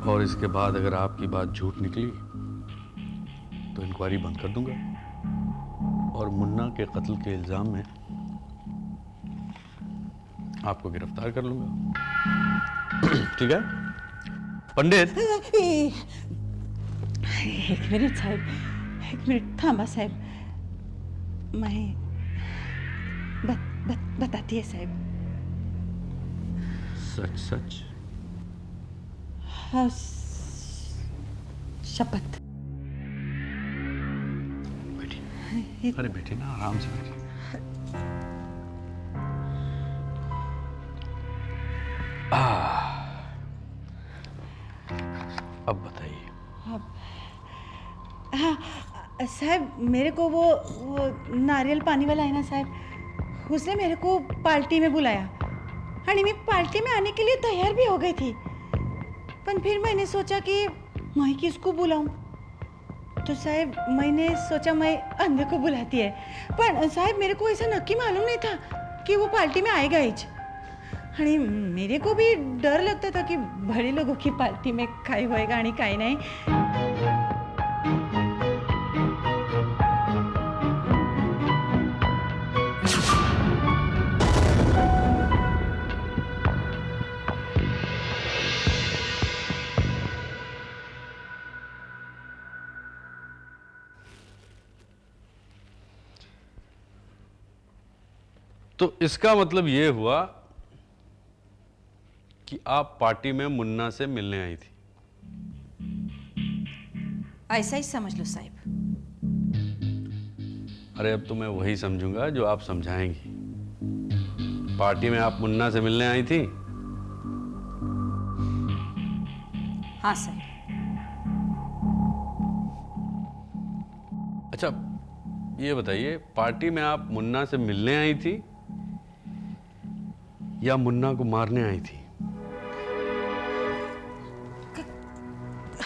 और इसके बाद अगर आपकी बात झूठ निकली तो इंक्वायरी बंद कर दूंगा और मुन्ना के कत्ल के इल्जाम में आपको गिरफ्तार कर लूंगा। ठीक है पंडित? एक मिनिट साहेब, एक मिनिट थांबा साहेब, मैं बताती है साहेब। सच सच? हाँ, शपथ। बैठी, अरे बैठी ना, आराम से बैठी। अब बताइए। हाँ साहब, मेरे को वो नारियल पानी वाला है ना साहब, उसने मेरे को पार्टी में बुलाया। हाँ, मैं पार्टी में आने के लिए तैयार भी हो गई थी, पर फिर मैंने सोचा कि मैं किसको बुलाऊं, तो साहब मैंने सोचा मैं अंधे को बुलाती है। पर साहब मेरे को ऐसा नक्की मालूम नहीं था कि वो पार्टी में आएगा ही। हाँ, मेरे को भी डर लगता था कि बड़े लोगों की पार्टी में काय होएगा आणि काय नहीं। तो इसका मतलब ये हुआ कि आप पार्टी में मुन्ना से मिलने आई थी? ऐसा ही समझ लो साहब। अरे अब तो मैं वही समझूंगा जो आप समझाएंगी। पार्टी में आप मुन्ना से मिलने आई थी? हाँ साहब। अच्छा ये बताइए, पार्टी में आप मुन्ना से मिलने आई थी या मुन्ना को मारने आई थी?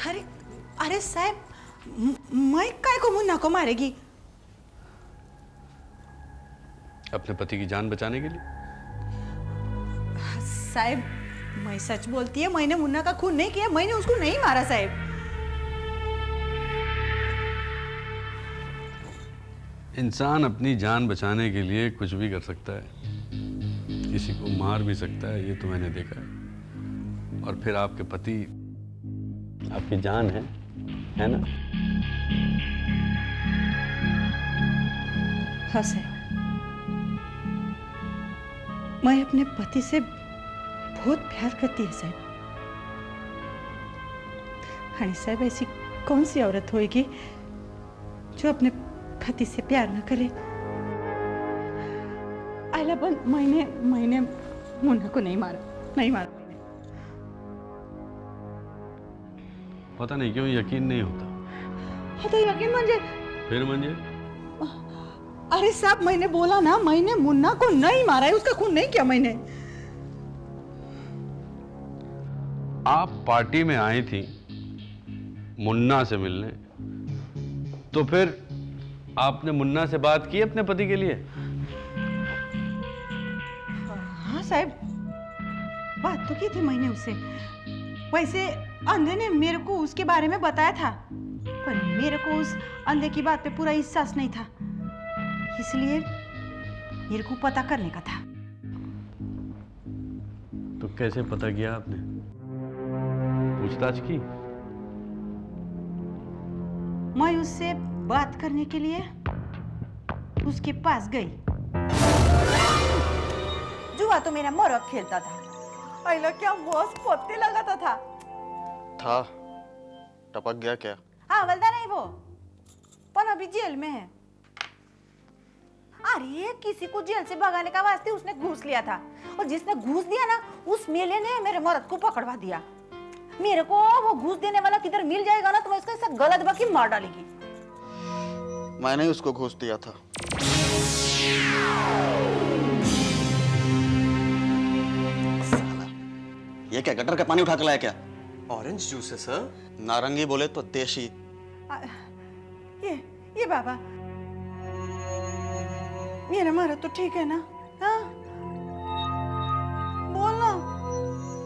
अरे अरे साहब, मैं काय को मुन्ना को मारेगी? अपने पति की जान बचाने के लिए? साहब मैं सच बोलती है, मैंने मुन्ना का खून नहीं किया, मैंने उसको नहीं मारा साहब। इंसान अपनी जान बचाने के लिए कुछ भी कर सकता है, किसी को मार भी सकता है, ये तो मैंने देखा है। और फिर आपके पति आपकी जान है ना? हाँ साहब, मैं अपने पति से बहुत प्यार करती है साहब। हाँ साहब, ऐसी कौन सी औरत होएगी जो अपने पति से प्यार न करे? आइला, पर मैंने मुन्ना को नहीं मारा मैंने। पता नहीं क्यों यकीन नहीं होता। हाँ तो यकीन म्हणजे? फिर म्हणजे? अरे साहब मैंने बोला ना, मैंने मुन्ना को नहीं मारा है, उसका खून नहीं किया मैंने। आप पार्टी में आई थी मुन्ना से मिलने, तो फिर आपने मुन्ना से बात की अपने पति के लिए? हाँ साहब, बात तो की थी मैंने उससे। वैसे अंधे ने मेरे को उसके बारे में बताया था, पर मेरे को उस अंधे की बात पे पूरा विश्वास नहीं था, इसलिए मेरे को पता करने का था। तो कैसे पता किया आपने? पूछताछ की? मैं उससे बात करने के लिए उसके पास गई। जुआ तो मेरा मोरक खेलता था, अइला क्या बॉस पोते लगाता था। टपक गया क्या? हाँ बोलता नहीं वो, पर अभी जेल में है। अरे किसी को जेल से भगाने का वास्ते उसने घूस लिया था, और जिसने घूस दिया ना उस मेले ने मेरे मर्द को पकड़वा दिया। मेरे को वो घूस देने वाला किधर मिल जाएगा ना तो मैं इसका ऐसा गलत बाकी मार डालेगी। मैंने उसको घूस दिया था। साला, ये क्या गटर का पानी उठा के लाया क्या? ऑरेंज जूस है सर। नारंगी बोले तो देशी। ये बाबा, मेरा मर्द तो ठीक है ना? हाँ बोल ना।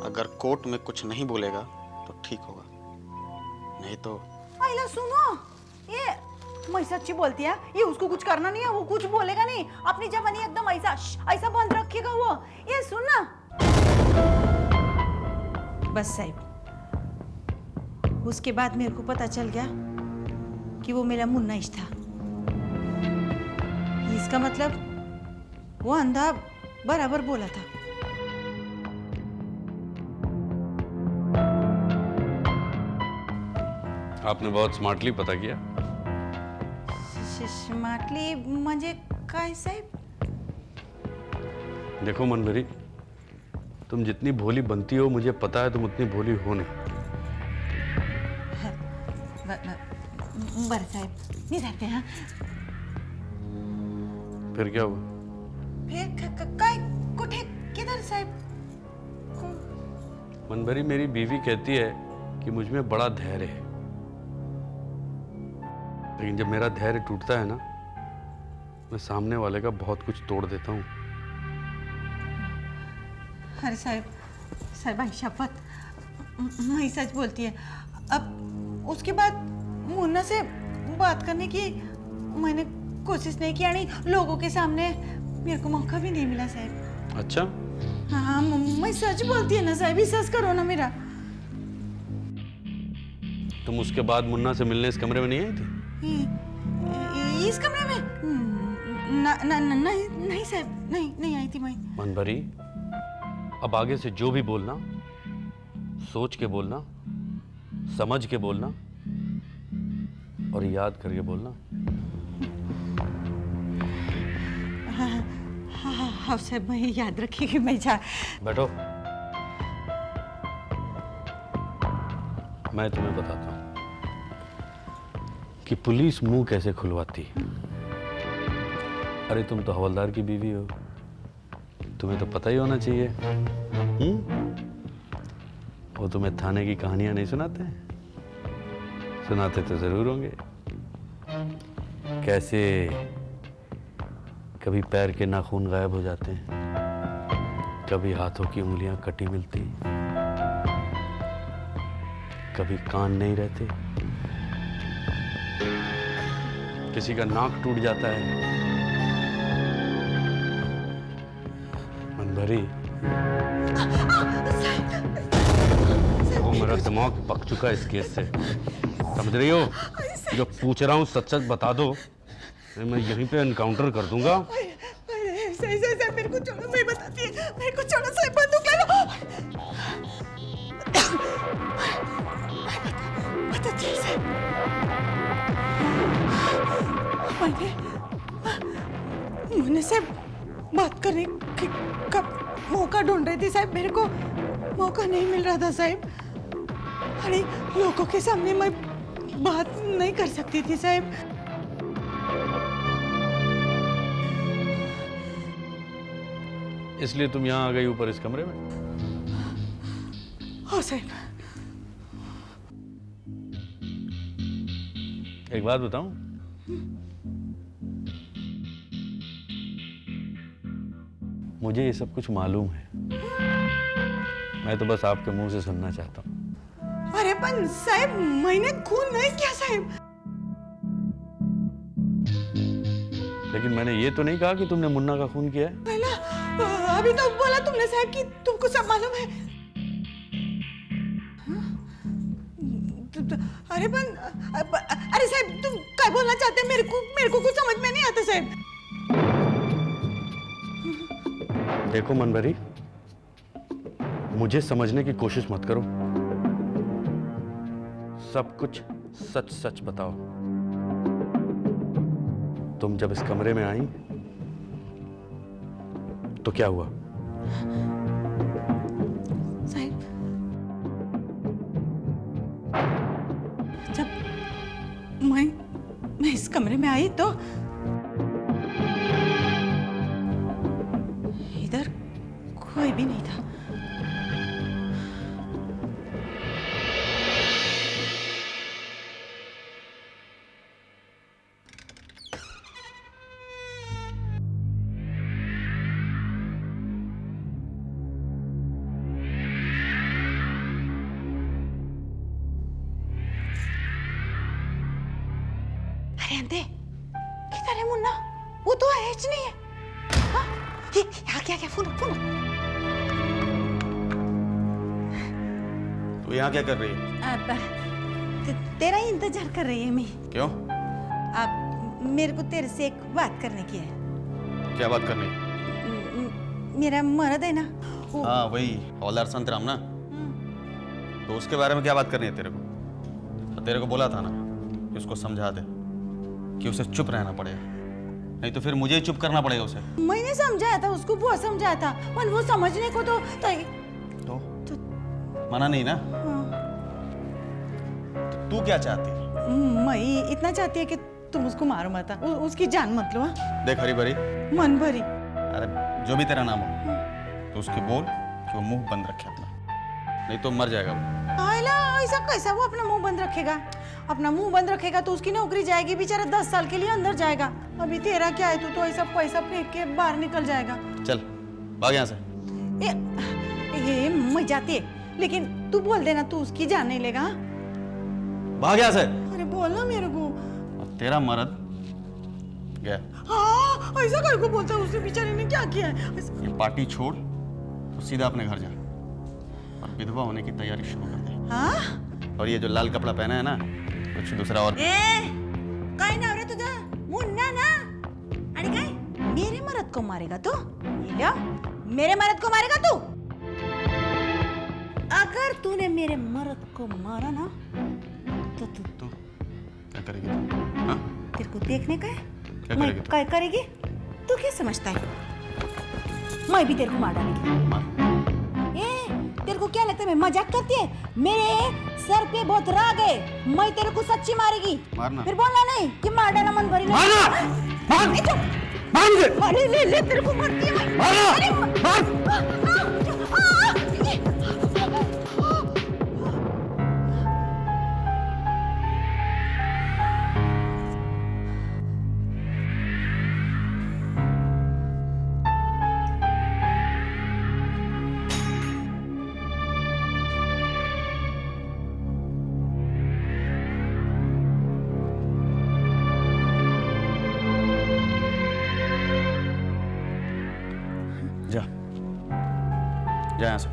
अगर कोर्ट में कुछ नहीं बोलेगा तो ठीक होगा, नहीं तो आइला सुनो, ये मैं सच्ची बोलती है, ये उसको कुछ करना नहीं है, वो कुछ बोलेगा नहीं, अपनी जवानी एकदम ऐसा ऐसा बंद रखेगा वो। ये सुन ना, बस साहब, उसके बाद मेरे को पता चल गया कि वो मेरा मुन्ना इश था। इसका मतलब वो अंधा बराबर बोला था। आपने बहुत स्मार्टली पता किया। स्मार्टली म्हणजे काय साहेब? देखो मनभरी, तुम जितनी भोली बनती हो मुझे पता है तुम उतनी भोली हो नहीं। बरं साहेब, मी जाते हाँ। फिर क्या हुआ? फिर काय कुठे किधर साहेब? मनभरी, मेरी बीवी कहती है कि मुझ में बड़ा धैर्य है, लेकिन जब मेरा धैर्य टूटता है ना, मैं सामने वाले का बहुत कुछ तोड़ देता हूँ। अरे साहब, साहब आई शपथ, मैं सच बोलती है। अब उसके बाद मुन्ना से बात करने की मैंने कोशिश नहीं की, यानी लोगों के सामने मेरे को मौका भी नहीं मिला साहब। अच्छा? हाँ, मैं सच बोलती है ना साहब, विश्वास करो ना मेरा। तुम उसके बाद मुन्ना से मिलने इस कमरे में नहीं आई थी? इस कमरे में नहीं साहब, नहीं आई थी मैं। मनभरी, अब आगे से जो भी बोलना, सोच के बोलना, समझ के बोलना और याद करके बोलना। हाँ साहब, मैं याद रखिएगा। मैं जा बैठो, मैं तुम्हें बताता हूं कि पुलिस मुंह कैसे खुलवाती है। अरे तुम तो हवलदार की बीवी हो, तुम्हें तो पता ही होना चाहिए। वो तुम्हें थाने की कहानियां नहीं सुनाते हैं? सुनाते तो जरूर होंगे। कैसे कभी पैर के नाखून गायब हो जाते हैं, कभी हाथों की उंगलियां कटी मिलती, कभी कान नहीं रहते, किसी का नाक टूट जाता है। मनभरी, वो मेरा दिमाग पक चुका है इस केस से, समझ रही हो? जो पूछ रहा हूँ सच सच बता दो, मैं यहीं पे एनकाउंटर कर दूंगा। सही सही, मेरे को छोड़ो, मैं बताती है, मेरे को छोड़ो साहब, बंदूक ले लो। बताती है साहब, मैंने मुन्ने से बात करने का मौका ढूंढ रही थी साहब, मेरे को मौका नहीं मिल रहा था साहब। अरे लोगों के सामने मैं बात नहीं कर सकती थी साहब। इसलिए तुम यहाँ आ गई ऊपर इस कमरे में? हाँ साहब। एक बात बताऊं, मुझे ये सब कुछ मालूम है, मैं तो बस आपके मुंह से सुनना चाहता हूँ। अरे पण साहब, मैंने खून नहीं किया साहब। लेकिन मैंने ये तो नहीं कहा कि तुमने मुन्ना का खून किया है। पहला अभी तो बोला तुमने साहब कि तुमको सब मालूम है। अरे पण अरे साहब, तुम क्या बोलना चाहते हैं? मेरे को कुछ समझ में नहीं आता साहब। देखो मनभरी, मुझे समझने की कोशिश मत करो, सब कुछ सच सच बताओ। तुम जब इस कमरे में आई तो क्या हुआ? साहब, जब मैं इस कमरे में आई तो इधर कोई भी नहीं था। रहते किधर है मुन्ना? वो तो है ही नहीं है। हाँ, ये आ गया फोन फोन। तू यहाँ क्या कर रही है? अब तेरा ही इंतजार कर रही है मैं। क्यों? अब मेरे को तेरे से एक बात करने की है। क्या बात करनी? मेरा मर्द है ना वो। हाँ वही हवलदार संतराम ना। तो उसके बारे में क्या बात करनी है तेरे को? तो तेरे को बोला था ना कि उसको समझा दे कि उसे चुप रहना पड़ेगा, नहीं तो फिर मुझे ही चुप करना पड़ेगा उसे। मैंने समझाया था उसको, बहुत समझाया था, पर वो समझने को तो मना नहीं ना? हाँ। तो तू क्या चाहती है? मैं इतना चाहती है कि तुम उसको मारो मत, उसकी जान मत लो। देख हरी भरी, मन भरी। अरे जो भी तेरा नाम हो तो उसके बोल कि वो मुंह बंद रखे अपना, नहीं तो मर जाएगा वो। आयला, ऐसा कैसा वो अपना मुंह बंद रखेगा? अपना मुंह बंद रखेगा तो उसकी नौकरी जाएगी, बेचारा 10 साल के लिए अंदर जाएगा। अभी तेरा क्या है, तू तो ऐसा पैसा फेंक के बाहर निकल जाएगा। चल भाग यहाँ से। ये मैं जाती है, लेकिन तू बोल देना तू उसकी जान नहीं लेगा। भाग यहाँ से। अरे बोलना मेरे को। अब तेरा मर्द गया। हाँ, ऐसा कर को बोलता है, उसने बेचारे ने क्या किया है? ये पार्टी छोड़ तो सीधा अपने घर जा और विधवा होने की तैयारी शुरू कर दे। हाँ? और ये जो लाल कपड़ा पहना है ना, कुछ दूसरा और। काय नाव रे तुझं? मुन्ना ना? आणि काय मेरे मर्द को मारेगा तू? या मेरे मर्द को मारेगा तू? अगर तूने मेरे मर्द को मारा ना तो तू क्या करेगी तू? हाँ? तेरे को देखने का है? क्या मैं करेगी तू? काय करेगी? तू क्या समझता है? मैं भी तेरे को मार डालेगी। मार। तेरे को क्या लगता है मैं मजाक करती है? मेरे सर पे बहुत राग है, मैं तेरे को सच्ची मारेगी। मारना। फिर बोलना नहीं कि मार डाला मन भरी। मारना! मार! मार मुझे! अरे ले ले, तेरे को मारती है मैं। मारना! अरे मार! जा जा यहाँ से।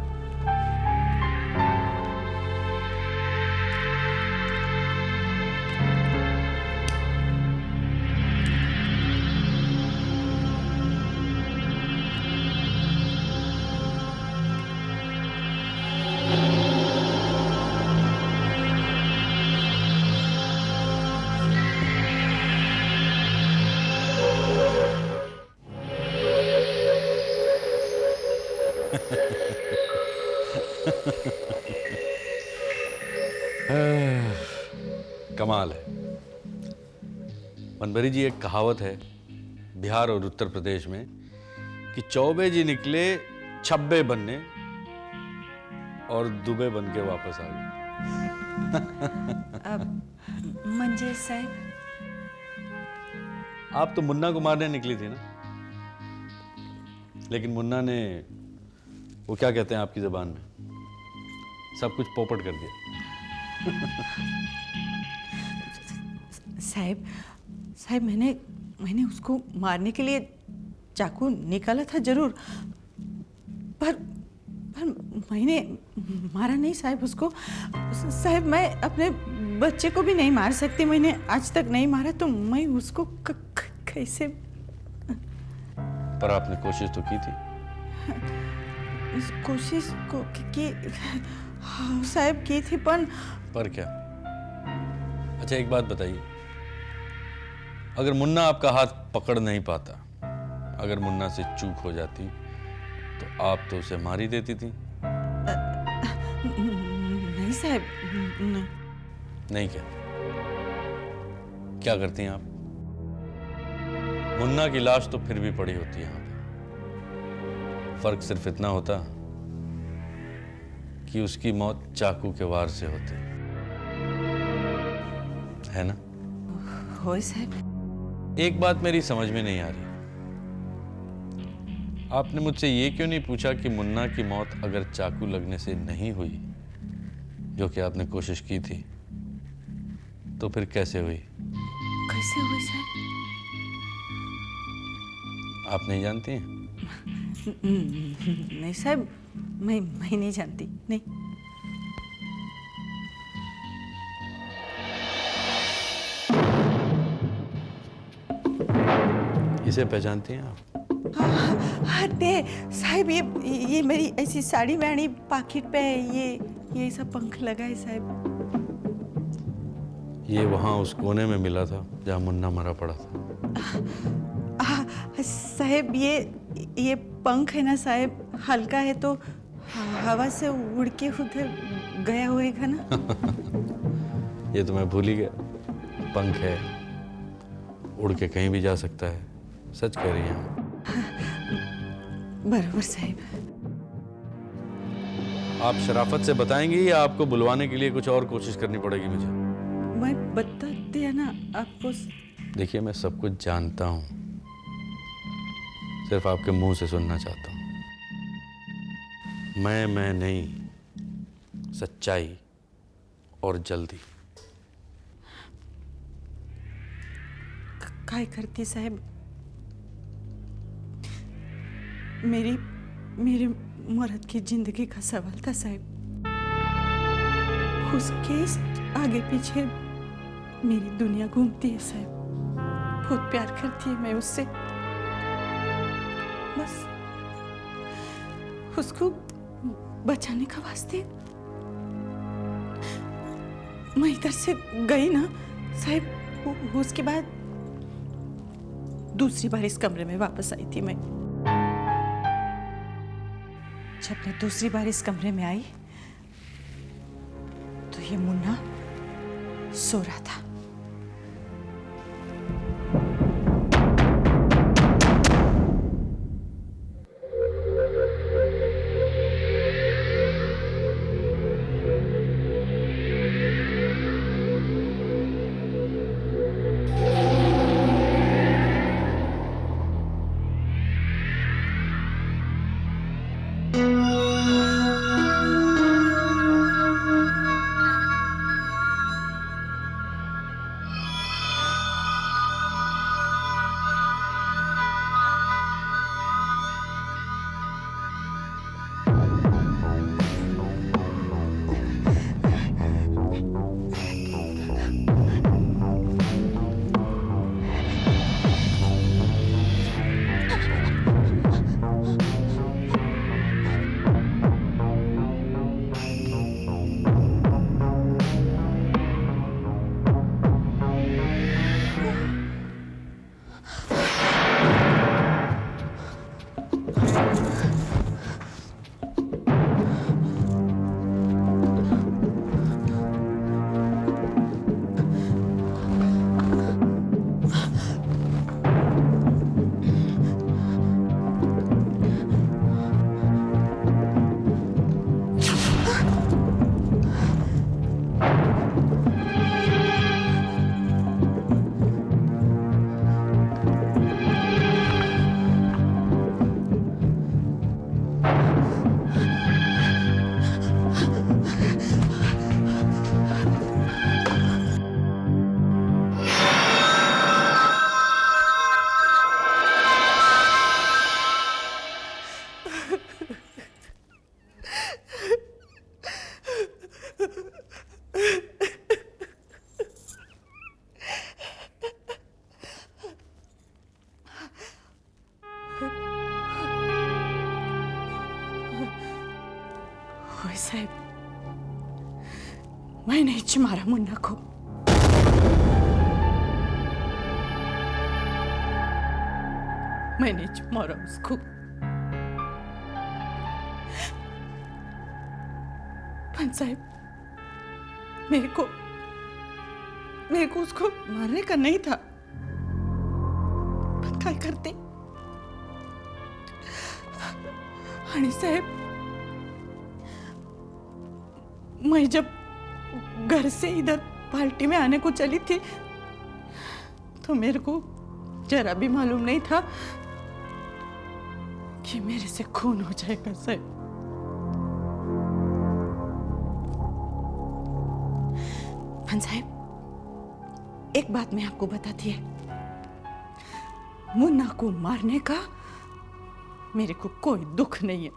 कमाल है मनभरी जी। एक कहावत है बिहार और उत्तर प्रदेश में कि चौबे जी निकले छब्बे बनने और दुबे बन के वापस आ गए। मंजे साहब, आप तो मुन्ना को मारने निकली थी ना, लेकिन मुन्ना ने वो क्या कहते हैं आपकी जबान में, सब कुछ पोपट कर दिया। साहब मैंने उसको मारने के लिए चाकू निकाला था जरूर, पर मैंने मारा नहीं साहब उसको। साहब मैं अपने बच्चे को भी नहीं मार सकती, मैंने आज तक नहीं मारा, तो मैं उसको कैसे? पर आपने कोशिश तो की थी। कोशिश को की साहब की थी, पर क्या? अच्छा एक बात बताइए, अगर मुन्ना आपका हाथ पकड़ नहीं पाता, अगर मुन्ना से चूक हो जाती तो आप तो उसे मार ही देती थी। नहीं साहब, नहीं। नहीं क्या? क्या करती हैं आप? मुन्ना की लाश तो फिर भी पड़ी होती है यहाँ पे। फर्क सिर्फ इतना होता कि उसकी मौत चाकू के वार से होती है ना? हो साहब। एक बात मेरी समझ में नहीं आ रही, आपने मुझसे ये क्यों नहीं पूछा कि मुन्ना की मौत अगर चाकू लगने से नहीं हुई, जो कि आपने कोशिश की थी, तो फिर कैसे हुई? कैसे हुई साहब? आप नहीं जानती हैं? नहीं साहब, मैं नहीं जानती, नहीं। इसे पहचानती हैं आप? अरे साहब, ये मेरी ऐसी साड़ी वाड़ी पॉकेट पे है, ये सब पंख लगा है साहब। ये वहाँ उस कोने में मिला था जहाँ मुन्ना मरा पड़ा था। साहब ये पंख है ना साहब, हल्का है तो हवा से उड़ के उधर गया होएगा ना। ये तो मैं भूल ही गया। पंख है, उड़ के कहीं भी जा सकता है। सच कह रही हैं आप। बराबर साहब। आप शराफत से बताएंगी या आपको बुलवाने के लिए कुछ और कोशिश करनी पड़ेगी मुझे? मैं बता दिया ना आपको। देखिए, मैं सब कुछ जानता हूँ, सिर्फ आपके मुंह से सुनना चाहता हूँ। मैं नहीं, सच्चाई और जल्दी। काय करती साहब, मेरे मर्द की जिंदगी का सवाल था साहब। उसके आगे पीछे मेरी दुनिया घूमती है साहब। बहुत प्यार करती है मैं उससे, बस उसको बचाने का वास्ते मैं इधर से गई ना साहब। उसके बाद दूसरी बार इस कमरे में वापस आई थी मैं। जब मैं दूसरी बार इस कमरे में आई तो ये मुन्ना सो रहा था। ओए साहब, मैंने ही मारा मुन्ना को। मैंने ही मारा उसको। पन साहब, मेरे को उसको मारने का नहीं था। पर क्या करते? हनी साहब, मैं जब घर से इधर पार्टी में आने को चली थी तो मेरे को जरा भी मालूम नहीं था कि मेरे से खून हो जाएगा साहब। साहब, एक बात मैं आपको बताती है, मुन्ना को मारने का मेरे को कोई दुख नहीं है।